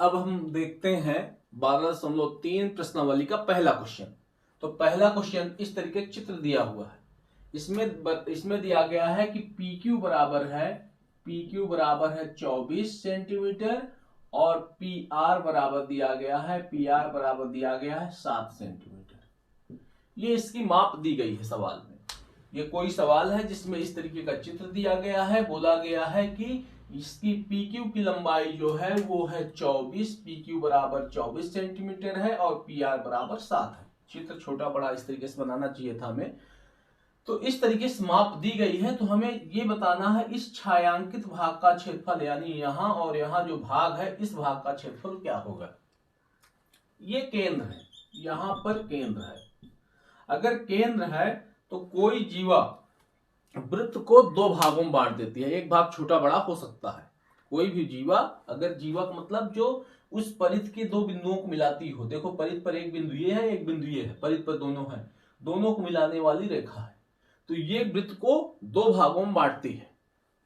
अब हम देखते हैं 12.3 प्रश्नावली का पहला क्वेश्चन। तो पहला क्वेश्चन इस तरीके का चित्र दिया हुआ है। इसमें दिया गया है कि PQ बराबर है 24 सेंटीमीटर और PR बराबर दिया गया है 7 सेंटीमीटर। ये इसकी माप दी गई है सवाल में। ये कोई सवाल है जिसमें इस तरीके का चित्र दिया गया है। बोला गया है कि इसकी PQ की लंबाई जो है वो है 24, PQ बराबर 24 सेंटीमीटर है और PR बराबर 7 है। चित्र छोटा बड़ा इस तरीके से बनाना चाहिए था हमें। तो इस तरीके से माप दी गई है। तो हमें ये बताना है इस छायांकित भाग का क्षेत्रफल, यानी यहां और यहां जो भाग है इस भाग का क्षेत्रफल क्या होगा। ये केंद्र है, यहां पर केंद्र है। अगर केंद्र है तो कोई जीवा वृत्त को दो भागों में बांट देती है। एक भाग छोटा बड़ा हो सकता है। कोई भी जीवा, अगर जीवा का मतलब जो उस परिध के दो बिंदुओं को मिलाती हो। देखो परिध पर एक बिंदु ये है, एक बिंदु ये है, परिध पर दोनों है, दोनों को मिलाने वाली रेखा है। तो ये वृत्त को दो भागों में बांटती है।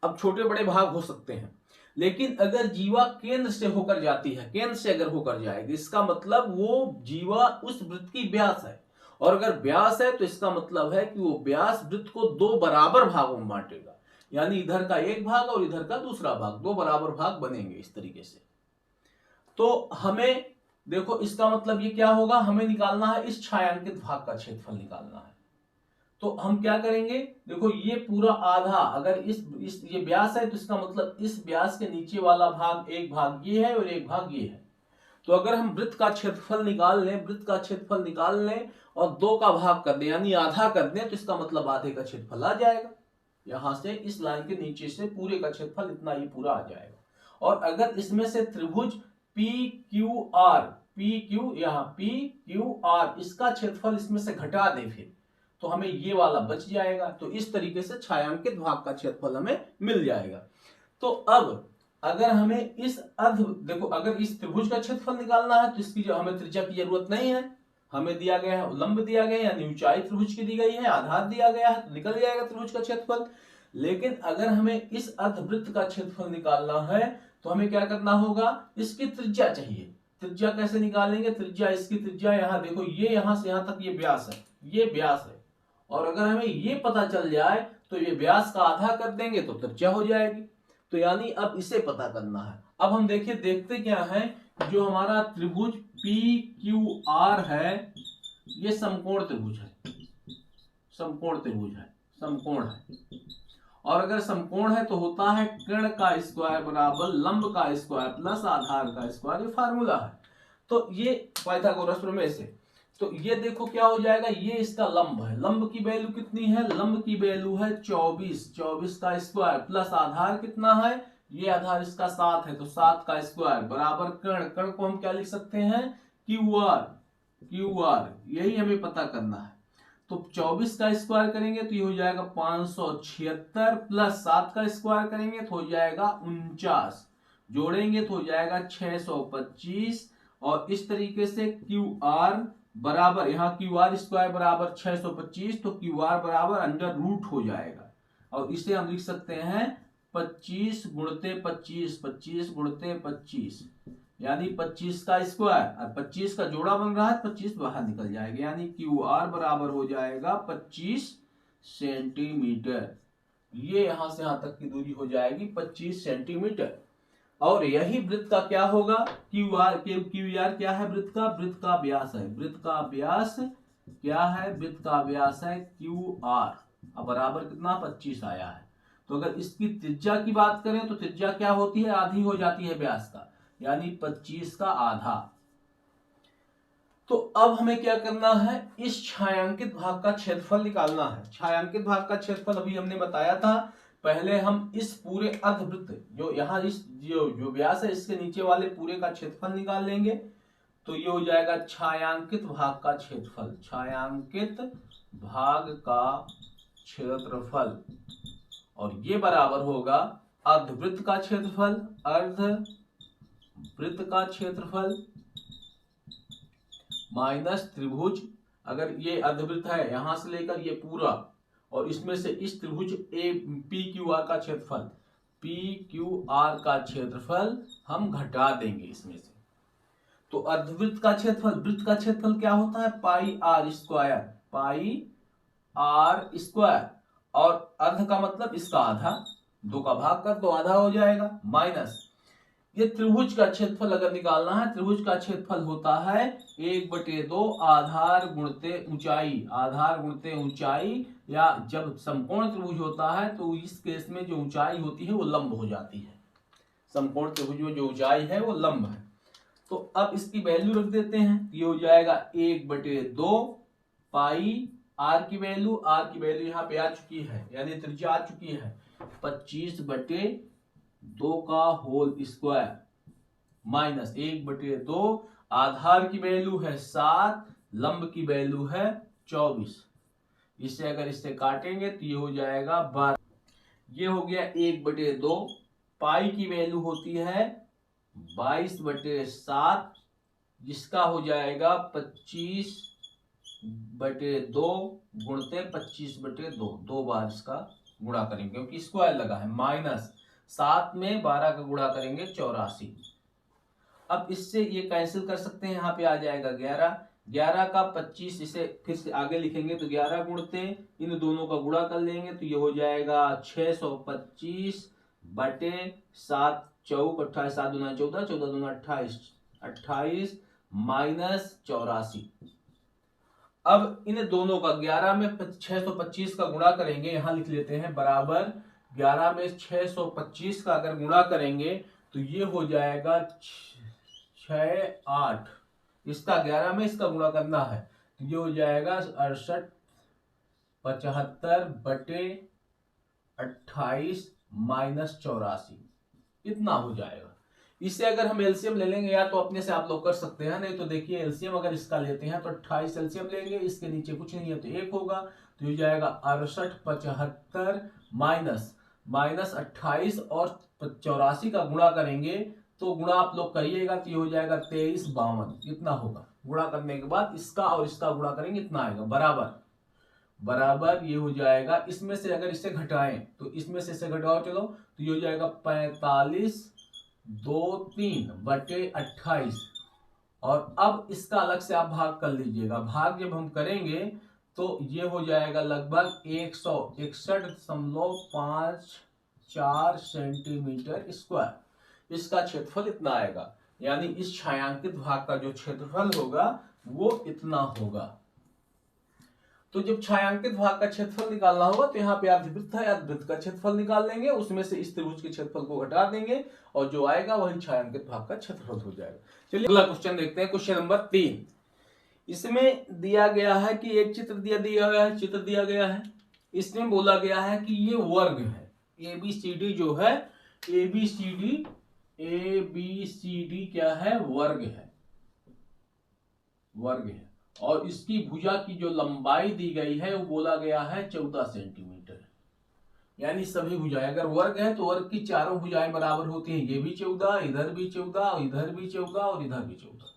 अब छोटे बड़े भाग हो सकते हैं, लेकिन अगर जीवा केंद्र से होकर जाती है, केंद्र से अगर होकर जाएगी, इसका मतलब वो जीवा उस वृत्त की व्यास है। और अगर व्यास है तो इसका मतलब है कि वो व्यास वृत्त को दो बराबर भागों में बांटेगा। यानी इधर का एक भाग और इधर का दूसरा भाग, दो बराबर भाग बनेंगे इस तरीके से। तो हमें देखो इसका मतलब ये क्या होगा, हमें निकालना है इस छायांकित भाग का क्षेत्रफल निकालना है। तो हम क्या करेंगे, देखो ये पूरा आधा, अगर इस ये व्यास है तो इसका मतलब इस व्यास के नीचे वाला भाग, एक भाग ये है और एक भाग ये है। तो अगर हम वृत्त का क्षेत्रफल निकाल लें और दो का भाग कर दें यानी आधा कर दें, तो इसका मतलब आधे का क्षेत्रफल आ जाएगा। यहां से इस लाइन के नीचे से पूरे का क्षेत्रफल इतना ही पूरा आ जाएगा। और अगर इसमें से त्रिभुज PQR इसका क्षेत्रफल इसमें से घटा दें फिर, तो हमें ये वाला बच जाएगा। तो इस तरीके से छायांकित भाग का क्षेत्रफल हमें मिल जाएगा। तो अब अगर हमें देखो अगर इस त्रिभुज का क्षेत्रफल निकालना है तो इसकी जो हमें त्रिज्या की जरूरत नहीं है। हमें दिया गया है लंब दिया गया है, यानी ऊंचाई त्रिभुज की दी गई है, आधार दिया गया है, तो निकल जाएगा त्रिभुज का क्षेत्रफल। लेकिन अगर हमें इस अर्धवृत्त का क्षेत्रफल निकालना है तो हमें क्या करना होगा, इसकी त्रिज्या चाहिए। त्रिज्या कैसे निकालेंगे, इसकी त्रिज्या यहाँ देखो, ये यहां से यहां तक ये व्यास है, ये व्यास है। और अगर हमें ये पता चल जाए तो ये व्यास का आधा कर देंगे तो त्रिज्या हो जाएगी। तो यानी अब इसे पता करना है। अब हम देखते क्या है, जो हमारा त्रिभुज PQR है ये समकोण त्रिभुज है, समकोण है। और अगर समकोण है तो होता है कर्ण का स्क्वायर बराबर लंब का स्क्वायर प्लस आधार का स्क्वायर, ये फार्मूला है। तो ये पाइथागोरस प्रमेय से, तो ये देखो क्या हो जाएगा, ये इसका लंब है। लंब की वैल्यू कितनी है, लंब की वैल्यू है 24 का स्क्वायर प्लस आधार कितना है, ये आधार इसका 7 है, तो 7 का स्क्वायर बराबर कर्ण को हम क्या लिख सकते हैं, QR, यही हमें पता करना है। तो 24 का स्क्वायर करेंगे तो ये हो जाएगा 576 प्लस 7 का स्क्वायर करेंगे तो हो जाएगा 49, जोड़ेंगे तो हो जाएगा 625। और इस तरीके से QR बराबर, यहाँ QR स्क्वायर बराबर 625, तो QR बराबर अंडर रूट हो जाएगा। और इसे हम लिख सकते हैं 25 गुणते 25, 25 गुणते 25, यानी 25 का स्क्वायर और 25 का जोड़ा बन रहा है, 25 बाहर निकल जाएगा, यानी QR बराबर हो जाएगा 25 सेंटीमीटर। ये यहां से यहां तक की दूरी हो जाएगी 25 सेंटीमीटर। और यही वृत्त का क्या होगा, QR क्या है, वृत्त का व्यास है। वृत्त का व्यास क्या है, वृत्त का व्यास है QR, अब बराबर कितना 25 आया है। तो अगर इसकी त्रिज्या की बात करें तो त्रिज्या क्या होती है, आधी हो जाती है व्यास का, यानी 25 का आधा। तो अब हमें क्या करना है, इस छायांकित भाग का क्षेत्रफल निकालना है। छायांकित भाग का क्षेत्रफल अभी हमने बताया था। पहले हम इस पूरे अर्धवृत्त, जो यहाँ इस जो व्यास है इसके नीचे वाले पूरे का क्षेत्रफल निकाल लेंगे। तो ये हो जाएगा छायांकित भाग का क्षेत्रफल, छायांकित भाग का क्षेत्रफल। और ये बराबर होगा अर्धवृत्त का क्षेत्रफल, अर्धवृत्त का क्षेत्रफल माइनस त्रिभुज, अगर ये अर्धवृत्त है यहां से लेकर ये पूरा, और इसमें से इस त्रिभुज PQR का क्षेत्रफल, PQR का क्षेत्रफल हम घटा देंगे इसमें से। तो अर्धवृत्त का क्षेत्रफल, वृत्त का क्षेत्रफल क्या होता है, pi R square, pi R square, और अर्ध का मतलब इसका आधा, 2 का भाग कर तो आधा हो जाएगा, माइनस ये त्रिभुज का क्षेत्रफल अगर निकालना है, त्रिभुज का क्षेत्रफल होता है 1/2 आधार गुणते ऊंचाई, आधार गुणते ऊंचाई, या जब समकोण त्रिभुज होता है तो इस केस में जो ऊंचाई होती है वो लंब हो जाती है, समकोण त्रिभुज में जो ऊंचाई है वो लंब है। तो अब इसकी वैल्यू रख देते हैं, ये हो जाएगा 1/2 पाई आर की वैल्यू, यहाँ पे आ चुकी है, यानी त्रिज्या आ चुकी है 25/2 का होल स्क्वायर, माइनस 1/2, आधार की वैल्यू है 7, लंब की वैल्यू है 24, इससे अगर इससे काटेंगे तो ये हो जाएगा 12, ये हो गया 1/2, पाई की वैल्यू होती है 22/7, जिसका हो जाएगा 25/2 गुणते 25/2, 2 बार इसका गुणा करेंगे क्योंकि स्क्वायर लगा है, माइनस 7 में 12 का गुणा करेंगे 84। अब इससे ये कैंसिल कर सकते हैं, यहाँ पे आ जाएगा 11, 11 का 25, इसे फिर से आगे लिखेंगे तो 11 गुणते इन दोनों का गुणा कर लेंगे तो ये हो जाएगा 625/7, चौक 28, 7 दूना 14, 14 दूना 28, 28 माइनस 84। अब इन दोनों का 11 में 625 का गुणा करेंगे, यहां लिख लेते हैं बराबर 11 में 625 का अगर गुणा करेंगे तो ये हो जाएगा 68, इसका 11 में इसका गुणा करना है तो ये हो जाएगा 68/28 माइनस 84, इतना हो जाएगा। इससे अगर हम एलसीएम ले लेंगे, या तो अपने से आप लोग कर सकते हैं, नहीं तो देखिए एलसीएम अगर इसका लेते हैं तो 28 एलसीएम लेंगे, इसके नीचे कुछ नहीं है तो 1 होगा, तो ये जाएगा 68/75 माइनस 28 और 84 का गुणा करेंगे तो गुणा आप लोग करिएगा तो ये हो जाएगा 23/52, इतना होगा। गुणा करने के बाद इसका और इसका गुणा करेंगे, इतना आएगा, बराबर ये हो जाएगा। इसमें से अगर इसे घटाएं तो इसमें से इसे घटाओ चलो तो ये हो जाएगा 45/2/3/28, और अब इसका अलग से आप भाग कर लीजिएगा। भाग जब हम करेंगे तो ये हो जाएगा लगभग 161.54 सेंटीमीटर स्क्वायर, इसका क्षेत्रफल इतना आएगा, यानी इस छायांकित भाग का जो क्षेत्रफल होगा वो इतना होगा। तो जब छायांकित भाग का क्षेत्रफल निकालना होगा तो यहाँ पे अर्धवृत्त है, अर्धवृत्त का क्षेत्रफल निकाल लेंगे, उसमें से इस त्रिभुज के क्षेत्रफल को घटा देंगे और जो आएगा वही छायांकित भाग का क्षेत्रफल हो जाएगा। चलिए अगला क्वेश्चन देखते हैं, क्वेश्चन नंबर 3। इसमें दिया गया है कि एक चित्र दिया गया है, इसमें बोला गया है कि ये वर्ग है, ABCD जो है, ABCD क्या है, वर्ग है, और इसकी भुजा की जो लंबाई दी गई है वो बोला गया है 14 सेंटीमीटर, यानी सभी भुजाएं अगर वर्ग है तो वर्ग की चारों भुजाएं बराबर होती हैं, ये भी 14, इधर भी 14, इधर भी 14 और इधर भी 14,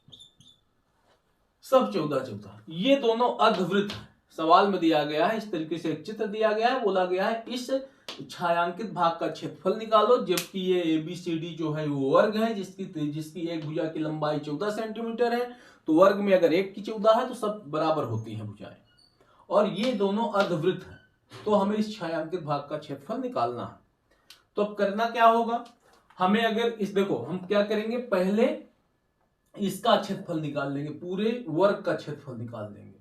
सब 14। ये दोनों अर्धवृत्त है, सवाल में दिया गया है, इस तरीके से एक चित्र दिया गया है, बोला गया है इस छायांकित भाग का क्षेत्रफल निकालो, जबकि ये ABCD जो है वो वर्ग है, जिसकी एक भुजा की लंबाई 14 सेंटीमीटर है, तो वर्ग में अगर एक की 14 है तो सब बराबर होती हैं भुजाएं, और ये दोनों अर्धवृत्त हैं, तो हमें इस छायांकित भाग का क्षेत्रफल निकालना है। तो अब करना क्या होगा, हमें अगर इस देखो हम क्या करेंगे, पहले इसका क्षेत्रफल निकाल लेंगे, पूरे वर्ग का क्षेत्रफल निकाल देंगे,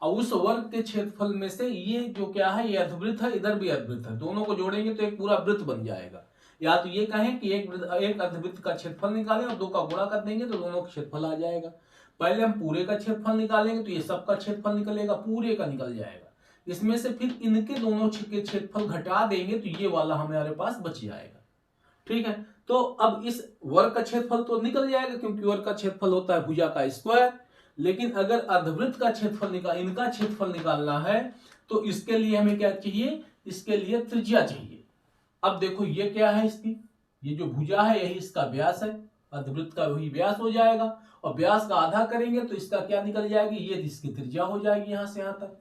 और उस वर्ग के क्षेत्रफल में से ये जो क्या है, ये अर्धवृत्त है, इधर भी अर्धवृत्त है, दोनों को जोड़ेंगे तो एक पूरा वृत्त बन जाएगा। या तो ये कहें कि एक अर्धवृत्त का क्षेत्रफल निकालें और 2 का गुणा कर देंगे तो दोनों का क्षेत्रफल आ जाएगा। पहले हम पूरे का क्षेत्रफल निकालेंगे तो ये सबका क्षेत्रफल निकलेगा, पूरे का निकल जाएगा, इसमें से फिर इनके दोनों के क्षेत्रफल घटा देंगे तो ये वाला हमारे पास बच जाएगा। ठीक है, तो अब इस वर्ग का क्षेत्रफल तो निकल जाएगा क्योंकि वर्ग का क्षेत्रफल होता है भुजा का स्क्वायर, लेकिन अगर अर्धवृत्त का क्षेत्रफल इनका क्षेत्रफल निकालना है तो इसके लिए हमें क्या चाहिए, इसके लिए त्रिज्या चाहिए। अब देखो ये क्या है, इसकी ये जो भुजा है यही इसका व्यास है, अर्धवृत्त का वही व्यास हो जाएगा, और व्यास का आधा करेंगे तो इसका क्या निकल जाएगी, ये इसकी त्रिज्या हो जाएगी यहां से यहां तक,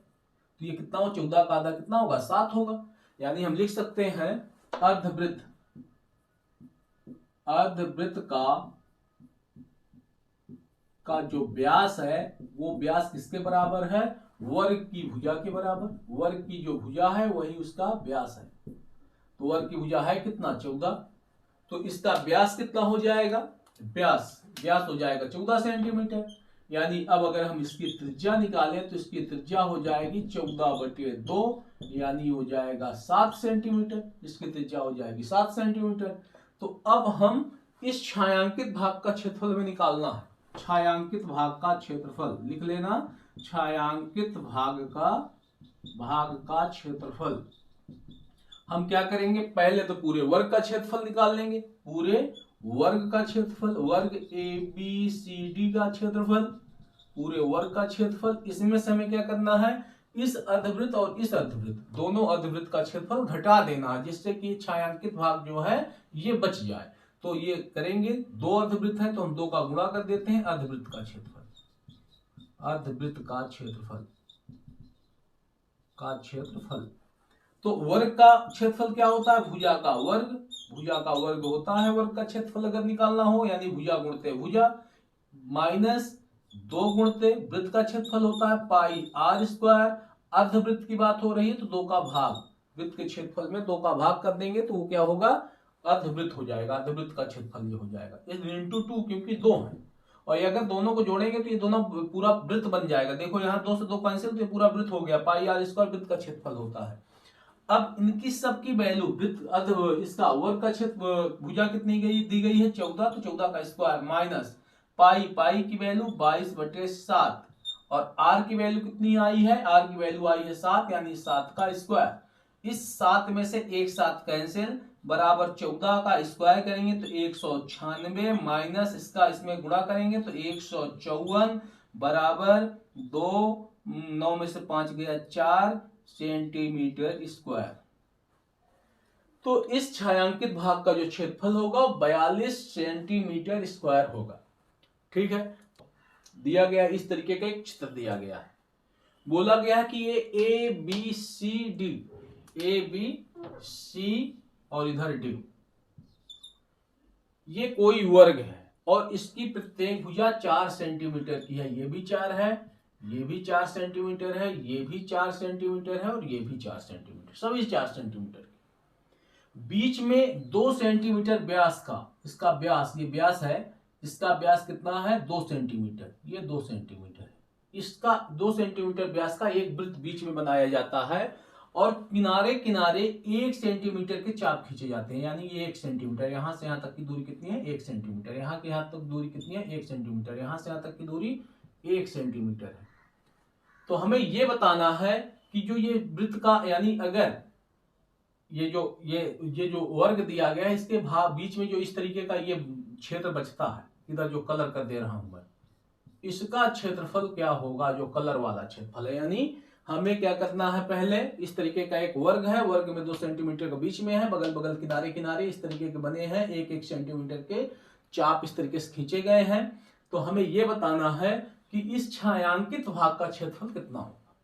तो ये कितना हो, 14 का आधा कितना होगा, 7 होगा। यानी हम लिख सकते हैं अर्धवृत्त का का जो व्यास है वो व्यास किसके बराबर है, वर्ग की भुजा के बराबर। वर्ग की जो भुजा है वही उसका व्यास है। तो वर्ग की भुजा है कितना, 14। तो इसका व्यास कितना हो जाएगा, व्यास हो जाएगा 14 सेंटीमीटर। यानी अब अगर हम इसकी त्रिज्या निकालें तो इसकी त्रिज्या हो जाएगी 14/2, यानी हो जाएगा 7 सेंटीमीटर। इसकी त्रिज्या हो जाएगी 7 सेंटीमीटर। तो अब हम इस छायांकित भाग का क्षेत्रफल में निकालना है। छायांकित भाग का क्षेत्रफल लिख लेना, छायांकित भाग का क्षेत्रफल हम क्या करेंगे, पहले तो पूरे वर्ग का क्षेत्रफल निकाल लेंगे। पूरे वर्ग का क्षेत्रफल, वर्ग ABCD का क्षेत्रफल, पूरे वर्ग का क्षेत्रफल। इसमें से हमें क्या करना है, इस अर्धवृत्त और इस अर्धवृत्त, दोनों अर्धवृत्त का क्षेत्रफल घटा देना है, जिससे कि छायांकित भाग जो है ये बच जाए। तो ये करेंगे, दो अर्धवृत्त है तो हम दो का गुणा कर देते हैं। अर्धवृत्त का क्षेत्रफल, अर्धवृत्त का क्षेत्रफल। तो वर्ग का क्षेत्रफल क्या होता है, भुजा का वर्ग। भुजा का वर्ग होता है वर्ग का क्षेत्रफल अगर निकालना हो, यानी भुजा गुणते भुजा माइनस 2 गुणते वृत्त का क्षेत्रफल होता है πr²। अर्धवृत्त की बात हो रही है तो 2 का भाग, वृत्त के क्षेत्रफल में 2 का भाग कर देंगे तो वो क्या होगा, अर्धवृत्त हो जाएगा। अर्धवृत्त का क्षेत्रफल ये हो जाएगा इंटू 2, क्योंकि 2 है। और ये अगर दोनों को जोड़ेंगे तो ये दोनों पूरा वृत्त बन जाएगा। देखो यहाँ 2 से 2 कैंसिल, तो ये पूरा वृत्त हो गया। πr² वृत्त का क्षेत्रफल होता है। अब इनकी सबकी वैल्यू, वृत्त इसका वर्ग का क्षेत्र भुजा कितनी दी गई है 14, तो 14 का स्क्वायर माइनस पाई की वैल्यू 22/7 और r की वैल्यू कितनी आई है, r की वैल्यू आई है 7, यानी 7 का स्क्वायर। इस 7 में से एक 7 कैंसिल, बराबर 14 का स्क्वायर करेंगे तो 196 माइनस इसका इसमें गुणा करेंगे तो 154 बराबर 2, 9 में से 5 गया 4 सेंटीमीटर स्क्वायर। तो इस छायांकित भाग का जो क्षेत्रफल होगा वो 42 सेंटीमीटर स्क्वायर होगा। ठीक है, दिया गया इस तरीके का एक चित्र दिया गया है। बोला गया है कि ये ए बी सी और इधर डी, ये कोई वर्ग है और इसकी प्रत्येक भुजा 4 सेंटीमीटर की है। ये भी 4 है, ये भी 4 सेंटीमीटर है, ये भी 4 सेंटीमीटर है और ये भी 4 सेंटीमीटर, सभी 4 सेंटीमीटर। बीच में 2 सेंटीमीटर व्यास का, इसका व्यास, ये व्यास है, इसका व्यास कितना है 2 सेंटीमीटर, ये 2 सेंटीमीटर है। इसका 2 सेंटीमीटर व्यास का एक वृत्त बीच में बनाया जाता है और किनारे किनारे 1 सेंटीमीटर के चाप खींचे जाते हैं। यानी ये 1 सेंटीमीटर, यहां से यहां तक की दूरी कितनी है 1 सेंटीमीटर, यहाँ के यहाँ तक दूरी कितनी है 1 सेंटीमीटर, यहां से यहां तक की दूरी 1 सेंटीमीटर है। तो हमें ये बताना है कि जो ये वृत्त का, यानी अगर ये जो वर्ग दिया गया है इसके बीच में जो इस तरीके का ये क्षेत्र बचता है, इधर जो कलर कर दे रहा हूं मैं, इसका क्षेत्रफल क्या होगा, जो कलर वाला क्षेत्रफल है। यानी हमें क्या करना है, पहले इस तरीके का एक वर्ग है, वर्ग में 2 सेंटीमीटर के बीच में है, बगल बगल किनारे किनारे इस तरीके के बने हैं, 1-1 सेंटीमीटर के चाप इस तरीके से खींचे गए हैं। तो हमें यह बताना है कि इस छायांकित भाग का क्षेत्रफल कितना होगा।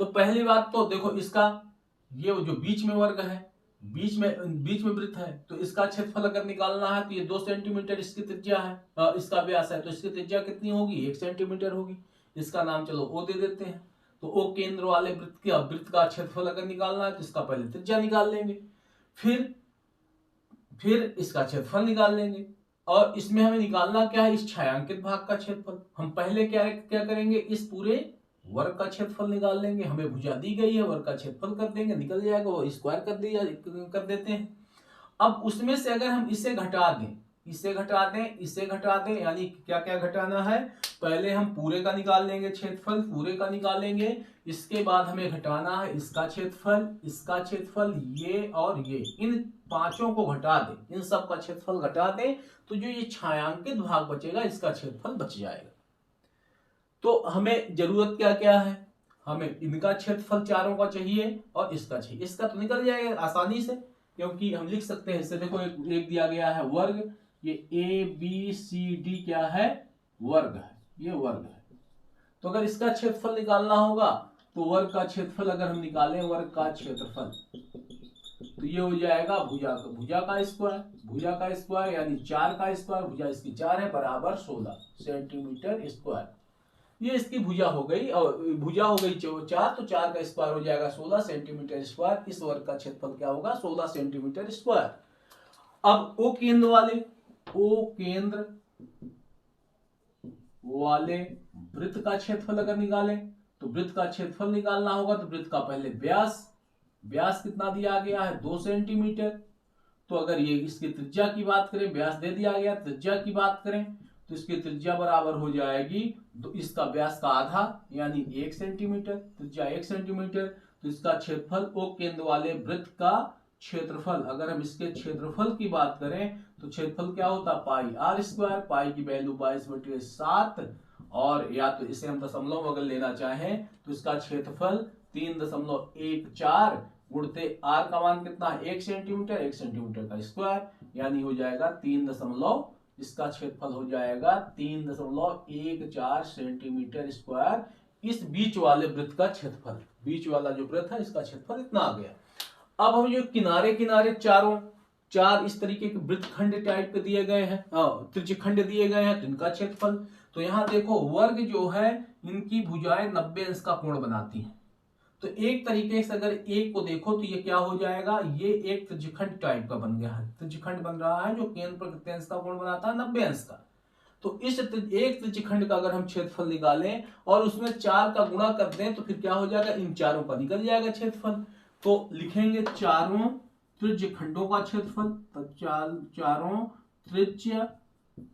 तो पहली बात तो देखो, इसका ये जो बीच में वर्ग है, बीच में वृत्त है, तो इसका क्षेत्रफल अगर निकालना है तो ये 2 सेंटीमीटर इसकी त्रिज्या है, इसका व्यास है, तो इसकी त्रिज्या कितनी होगी 1 सेंटीमीटर होगी। इसका नाम चलो ओ दे देते हैं। तो ओ केंद्र वाले वृत्त का क्षेत्रफल अगर निकालना है तो इसका पहले त्रिज्या निकाल लेंगे, फिर इसका क्षेत्रफल निकाल लेंगे। और इसमें हमें निकालना क्या है, इस छायांकित भाग का क्षेत्रफल। हम पहले क्या करेंगे, इस पूरे वर्ग का क्षेत्रफल निकाल लेंगे। हमें भुजा दी गई है, वर्ग का क्षेत्रफल कर देंगे, निकल जाएगा, वो स्क्वायर कर देते हैं। अब उसमें से अगर हम इसे घटा दें, इसे घटा दें, यानी क्या क्या घटाना है, पहले हम पूरे का निकाल लेंगे क्षेत्रफल, पूरे का निकालेंगे। इसके बाद हमें घटाना है इसका क्षेत्रफल, ये और ये, इन पांचों को घटा दें, इन सब का क्षेत्रफल घटा दें, तो जो ये छायांकित भाग बचेगा इसका क्षेत्रफल बच जाएगा। तो हमें जरूरत क्या क्या है, हमें इनका क्षेत्रफल चारों का चाहिए और इसका चाहिए। इसका तो निकल जाएगा आसानी से, क्योंकि हम लिख सकते हैं इससे। देखो एक दिया गया है वर्ग, ये ABCD क्या है, वर्ग है, ये वर्ग है। तो अगर इसका क्षेत्रफल निकालना होगा तो वर्ग का क्षेत्रफल अगर हम निकालें, वर्ग का क्षेत्रफल तो ये हो जाएगा भुजा का स्क्वायर यानी 4 का स्क्वायर, भुजा इसकी 4 है, बराबर 16 सेंटीमीटर स्क्वायर। ये इसकी भुजा हो गई, और भुजा हो गई 4, तो 4 का स्क्वायर हो जाएगा 16 सेंटीमीटर स्क्वायर। इस वर्ग का क्षेत्रफल क्या होगा? 16 सेंटीमीटर स्क्वायर। अब ओ केंद्र वाले वृत्त का क्षेत्रफल अगर निकालें, तो वृत्त का क्षेत्रफल निकालना होगा, तो वृत्त का पहले व्यास कितना दिया गया है? 2 सेंटीमीटर। तो अगर ये इसकी त्रिज्या की बात करें, व्यास दे दिया गया, त्रिज्या की बात करें तो इसकी त्रिज्या बराबर हो जाएगी, तो इसका व्यास का आधा यानी 1 सेंटीमीटर, त्रिज्या 1 सेंटीमीटर। तो इसका क्षेत्रफल ओ केंद्र वाले वृत्त का क्षेत्रफल, अगर हम इसके क्षेत्रफल की बात करें तो क्षेत्रफल क्या होता? पाई आर स्क्वायर। पाई की वैल्यू 22/7, और या तो इसे हम दशमलव अगर लेना चाहें तो इसका क्षेत्रफल 3.14 गुणते आर का मान कितना है? 1 सेंटीमीटर, 1 सेंटीमीटर का स्क्वायर, यानी हो जाएगा 3 इसका क्षेत्रफल हो जाएगा 3.14 सेंटीमीटर स्क्वायर। इस बीच वाले वृत्त का क्षेत्रफल, बीच वाला जो वृत्त है इसका क्षेत्रफल इतना आ गया। अब हम जो किनारे चार इस तरीके के वृत्तखंड टाइप के दिए गए हैं, त्रिज्यखंड दिए गए हैं, तो इनका क्षेत्रफल, तो यहाँ देखो वर्ग जो है इनकी भुजाएं 90 अंश का कोण बनाती हैं। तो एक तरीके से अगर एक को देखो तो ये क्या हो जाएगा? ये एक त्रिज्यखंड टाइप का बन गया है, त्रिज्यखंड बन रहा है जो केंद्र पर कितने अंश का कोण बनाता है? 90 अंश का। तो इस एक त्रिज्यखंड का अगर हम क्षेत्रफल निकालें और उसमें 4 का गुणा कर दें तो फिर क्या हो जाएगा? इन चारों का निकल जाएगा क्षेत्रफल। तो लिखेंगे चारों त्रिज्यखंडों का क्षेत्रफल, तो चारों त्रिज्य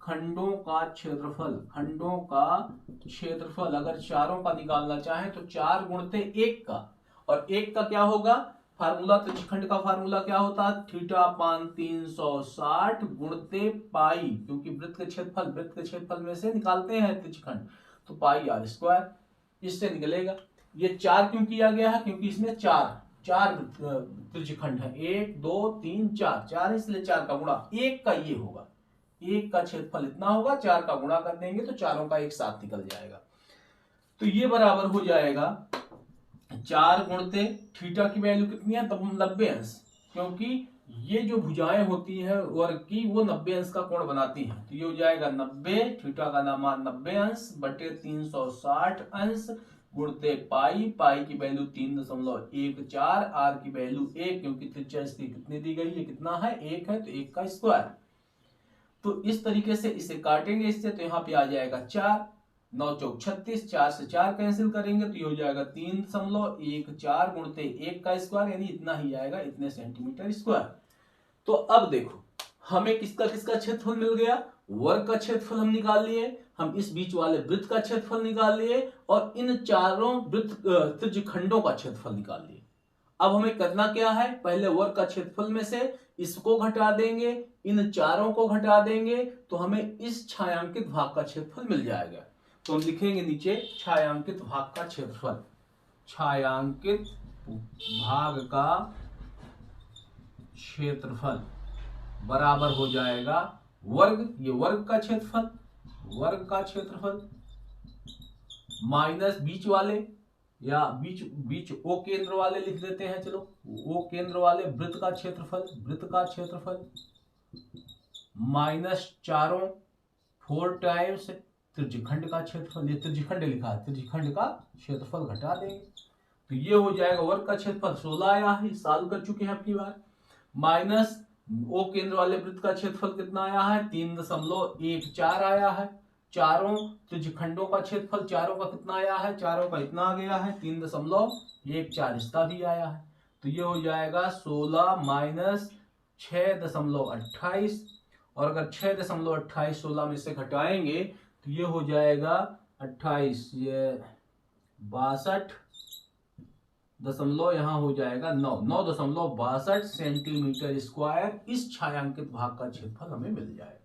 खंडों का क्षेत्रफल अगर चारों का निकालना चाहे तो 4 गुणते 1 का, और 1 का क्या होगा? फार्मूला, त्रिज्यखंड का फार्मूला क्या होता है? θ/360 गुणते पाई, क्योंकि वृत्त के क्षेत्रफल में से निकालते हैं त्रिज्यखंड, तो पाई आर स्क्वायर, इससे निकलेगा। ये 4 क्यों किया गया है? क्योंकि इसमें चार त्रिज्यखंड है, 1 2 3 4, इसलिए 4 का गुणा 1 का ये होगा, 1 का क्षेत्रफल इतना होगा, 4 का गुणा कर देंगे तो चारों का एक साथ निकल जाएगा। तो ये बराबर हो जाएगा 4 गुणते थीटा की वैल्यू कितनी है? तब 90 अंश, क्योंकि ये जो भुजाएं होती हैं वर्ग की वो 90 अंश का कोण बनाती हैं। तो ये हो जाएगा 90, थीटा का मान 90 अंश बटे 360 अंश गुणते पाई की वैल्यू 3.14, आर की वैल्यू 1, क्योंकि त्रिज्या इसकी कितनी दी गई है? कितना है? 1 है, तो 1 का स्क्वायर। तो इस तरीके से इसे काटेंगे इससे, तो यहाँ पे आ जाएगा 4, 9 चौक 36, 4 से 4 कैंसिल करेंगे तो ये हो जाएगा 3.14 गुणते 1 का स्क्वायर, यानी इतना ही आएगा, इतने सेंटीमीटर स्क्वायर। तो अब देखो हमें किसका क्षेत्रफल मिल गया? वर्ग का क्षेत्रफल हम निकाल लिए, हम इस बीच वाले वृत्त का क्षेत्रफल निकाल लिए, और इन चारों वृत्त त्रिज्यखंडों का क्षेत्रफल निकाल लिए। अब हमें करना क्या है? पहले वर्ग का क्षेत्रफल में से इसको घटा देंगे, इन चारों को घटा देंगे, तो हमें इस छायांकित भाग का क्षेत्रफल मिल जाएगा। तो हम लिखेंगे नीचे छायांकित भाग का क्षेत्रफल, छायांकित भाग का क्षेत्रफल बराबर हो जाएगा वर्ग, ये वर्ग का क्षेत्रफल माइनस बीच वाले, या बीच ओ केंद्र वाले लिख देते हैं, चलो ओ केंद्र वाले वृत्त का क्षेत्रफल माइनस चारों 4 टाइम्स त्रिज्यखंड का क्षेत्रफल, ये त्रिज्यखंड लिखा है, त्रिज्यखंड का क्षेत्रफल घटा देंगे तो ये हो जाएगा वर्ग का क्षेत्रफल 16 आया है, सॉल्व कर चुके हैं अपनी बार, माइनस ओ केंद्र वाले वृत्त का क्षेत्रफल कितना आया है? 3.14 आया है। चारों त्रिज्यखंडों का क्षेत्रफल चारों का कितना आया है? चारों का इतना आ गया है 3.14, इसका भी आया है। तो ये हो जाएगा 16 माइनस 6.28, और अगर 6.28 16 में से घटाएंगे तो ये हो जाएगा 28, ये 62 दशमलव, यहाँ हो जाएगा 9.62 सेंटीमीटर स्क्वायर। इस छायांकित भाग का क्षेत्रफल हमें मिल जाएगा।